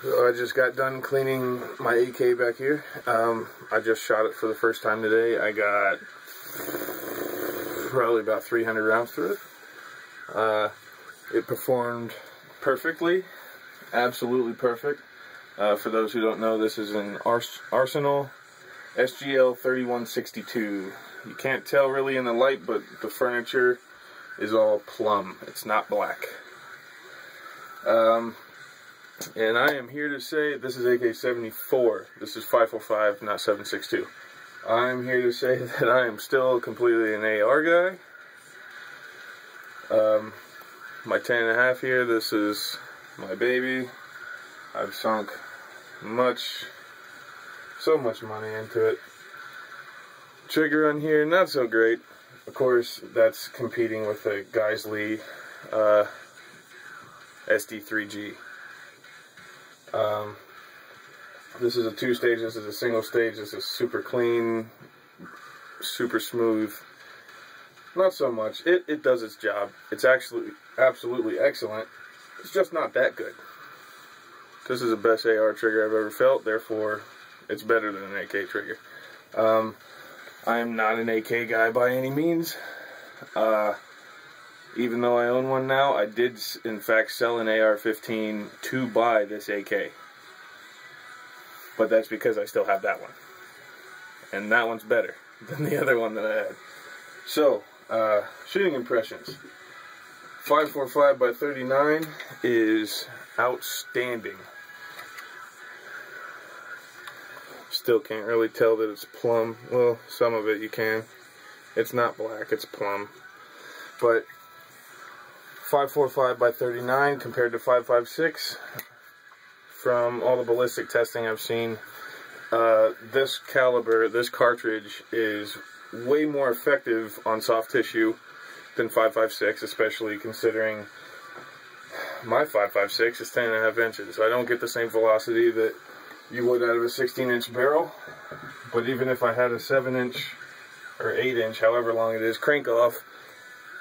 So I just got done cleaning my AK back here. I just shot it for the first time today. I got probably about 300 rounds through it. It performed perfectly, absolutely perfect. For those who don't know, this is an Arsenal SGL 3162. You can't tell really in the light, but the furniture is all plum. It's not black. And I am here to say, this is AK-74. This is 545, not 762. I'm here to say that I am still completely an AR guy. My 10.5 here, this is my baby. I've sunk so much money into it. Trigger on here, not so great. Of course, that's competing with the Geissele SD3G. This is a 2-stage, this is a single stage, this is super clean, super smooth. Not so much. It does its job. It's actually absolutely excellent. It's just not that good. This is the best AR trigger I've ever felt, therefore it's better than an AK trigger. I am not an AK guy by any means. Even though I own one now, I did in fact sell an AR-15 to buy this AK. But that's because I still have that one. And that one's better than the other one that I had. So, shooting impressions. 545 by 39 is outstanding. Still can't really tell that it's plum. Well, some of it you can. It's not black, it's plum. But 545 by 39 compared to 556, from all the ballistic testing I've seen, this caliber, this cartridge is way more effective on soft tissue than 556, especially considering my 556 is 10.5 inches. So I don't get the same velocity that you would out of a 16-inch barrel. But even if I had a 7-inch or 8-inch, however long it is, crank off,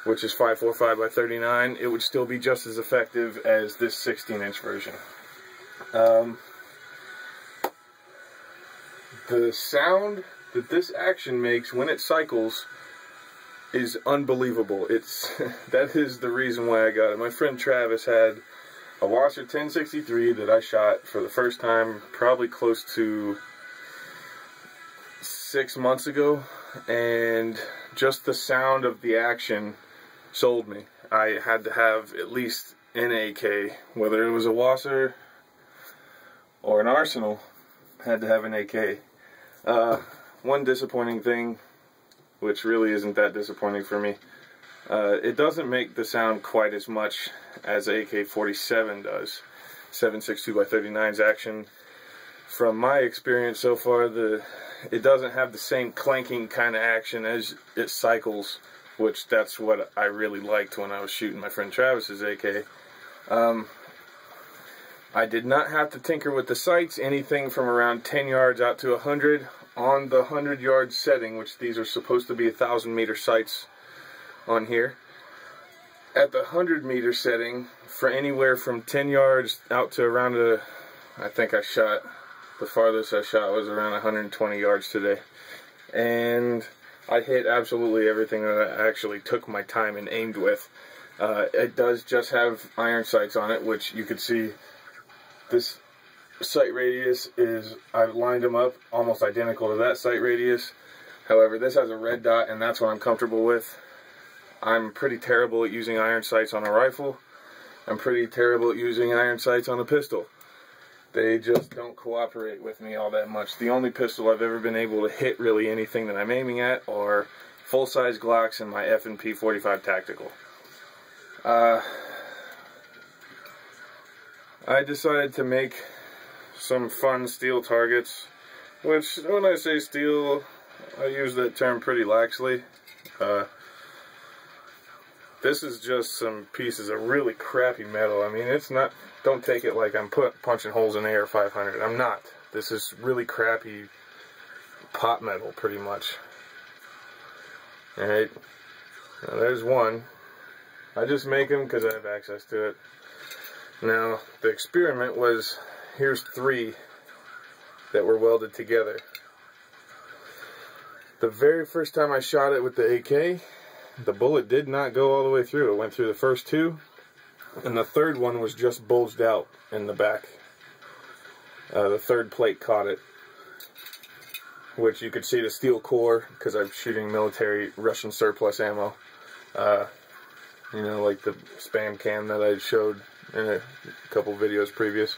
which is 545 by 39, it would still be just as effective as this 16-inch version. The sound that this action makes when it cycles is unbelievable. That is the reason why I got it. My friend Travis had a Wasser 1063 that I shot for the first time probably close to 6 months ago, and just the sound of the action sold me. I had to have at least an AK, whether it was a Wasser or an Arsenal, had to have an AK. One disappointing thing, which really isn't that disappointing for me, it doesn't make the sound quite as much as AK-47 does. 762 by 39's action, from my experience so far, it doesn't have the same clanking kind of action as it cycles, which that's what I really liked when I was shooting my friend Travis's AK. I did not have to tinker with the sights, anything from around 10 yards out to 100 on the 100-yard setting, which these are supposed to be 1,000-meter sights on here. At the 100-meter setting, for anywhere from 10 yards out to around I think the farthest I shot was around 120 yards today. And I hit absolutely everything that I actually took my time and aimed with. It does just have iron sights on it, which you could see. This sight radius is, I've lined them up almost identical to that sight radius. However, this has a red dot, and that's what I'm comfortable with. I'm pretty terrible at using iron sights on a rifle. I'm pretty terrible at using iron sights on a pistol. They just don't cooperate with me all that much. The only pistol I've ever been able to hit really anything that I'm aiming at are full-size Glocks and my F&P 45 Tactical. I decided to make some fun steel targets, which, when I say steel, I use that term pretty laxly. This is just some pieces of really crappy metal. I mean, it's not, don't take it like I'm punching holes in AR-500. I'm not. This is really crappy pot metal, pretty much. Alright, now there's one. I just make them because I have access to it. Now, the experiment was here's 3 that were welded together. The very first time I shot it with the AK, the bullet did not go all the way through. It went through the first 2, and the third one was just bulged out in the back. The third plate caught it, which you could see the steel core because I'm shooting military Russian surplus ammo. You know, like the spam cam that I showed in a couple videos previous.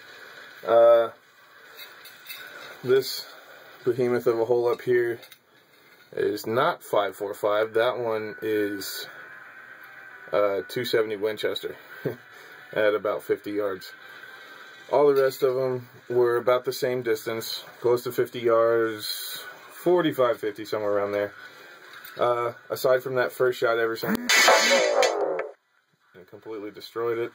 This behemoth of a hole up here is not 5.45. That one is 270 Winchester at about 50 yards. All the rest of them were about the same distance, close to 50 yards, 45, 50, somewhere around there. Aside from that first shot, ever since, and completely destroyed it.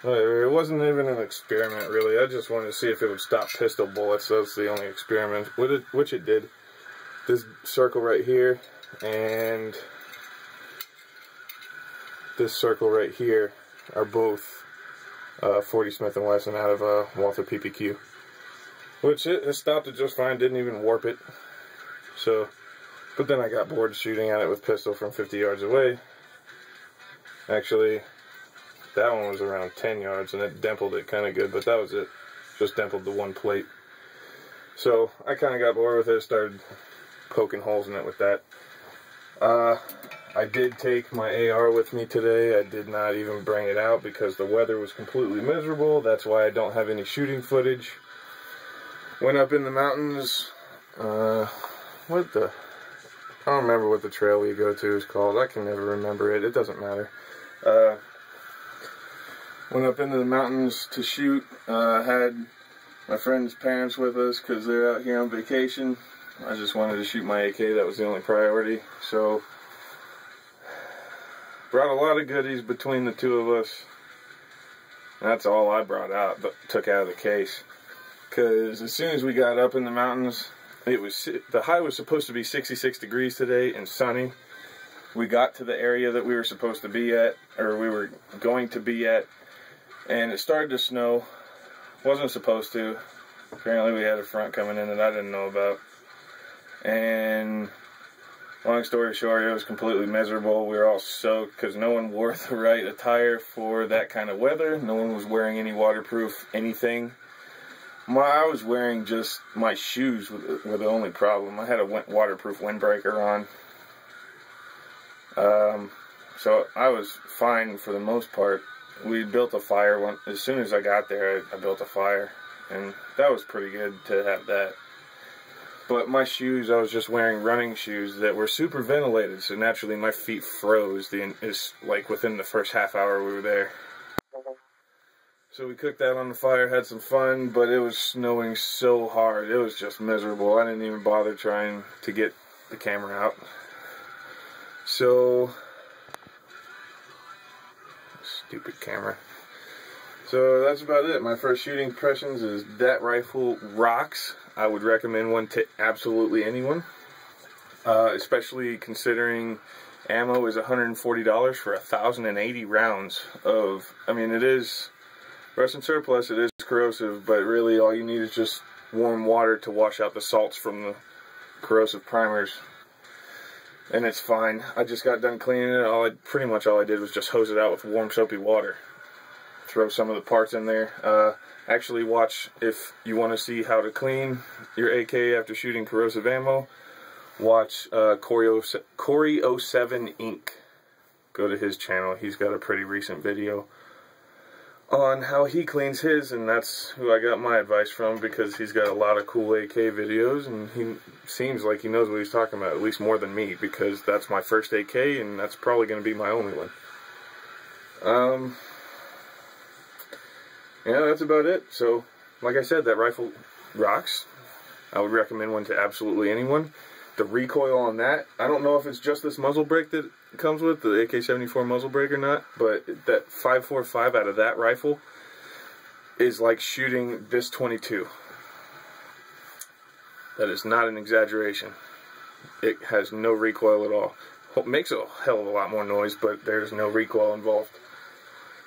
Whatever, it wasn't even an experiment, really. I just wanted to see if it would stop pistol bullets. That was the only experiment, which it did. This circle right here and this circle right here are both 40 Smith & Wesson out of Walther PPQ, which it stopped it just fine, didn't even warp it. So, but then I got bored shooting at it with pistol from 50 yards away. Actually, that one was around 10 yards and it dimpled it kind of good, but that was it. Just dimpled the one plate. So I kind of got bored with it, started poking holes in it with that. I did take my AR with me today. I did not even bring it out because the weather was completely miserable. That's why I don't have any shooting footage. Went up in the mountains. I don't remember what the trail we go to is called. I can never remember it. It doesn't matter. Went up into the mountains to shoot. Had my friend's parents with us because they're out here on vacation. I just wanted to shoot my AK. That was the only priority. So, brought a lot of goodies between the two of us. That's all I brought out, but took out of the case. Because as soon as we got up in the mountains, the high was supposed to be 66 degrees today and sunny. We got to the area that we were supposed to be at, or we were going to be at, and it started to snow. Wasn't supposed to. Apparently we had a front coming in that I didn't know about. And long story short, it was completely miserable. We were all soaked because no one wore the right attire for that kind of weather. No one was wearing any waterproof anything. I was wearing just my shoes were the only problem. I had a waterproof windbreaker on. So I was fine for the most part. We built a fire. As soon as I got there, I built a fire. And that was pretty good to have that. But my shoes, I was just wearing running shoes that were super ventilated. So naturally my feet froze like within the first half hour we were there. So we cooked that on the fire, had some fun, but it was snowing so hard. It was just miserable. I didn't even bother trying to get the camera out. So, stupid camera. So that's about it. My first shooting impressions is that rifle rocks. I would recommend one to absolutely anyone. Especially considering ammo is $140 for 1,080 rounds of, I mean, it is Russian surplus, it is corrosive, but really all you need is just warm water to wash out the salts from the corrosive primers. And it's fine. I just got done cleaning it. Pretty much all I did was just hose it out with warm soapy water. Throw some of the parts in there. Actually watch, if you want to see how to clean your AK after shooting corrosive ammo, watch Corey07 Inc. Go to his channel. He's got a pretty recent video on how he cleans his, and that's who I got my advice from, because he's got a lot of cool AK videos, and he seems like he knows what he's talking about, at least more than me, because that's my first AK, and that's probably going to be my only one. Yeah, that's about it. So, like I said, that rifle rocks. I would recommend one to absolutely anyone. The recoil on that, I don't know if it's just this muzzle brake that it comes with, the AK-74 muzzle brake or not, but that 5.45 out of that rifle is like shooting this 22. That is not an exaggeration. It has no recoil at all. It makes a hell of a lot more noise, but there's no recoil involved.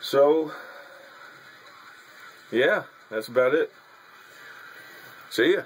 So, yeah, that's about it. See ya.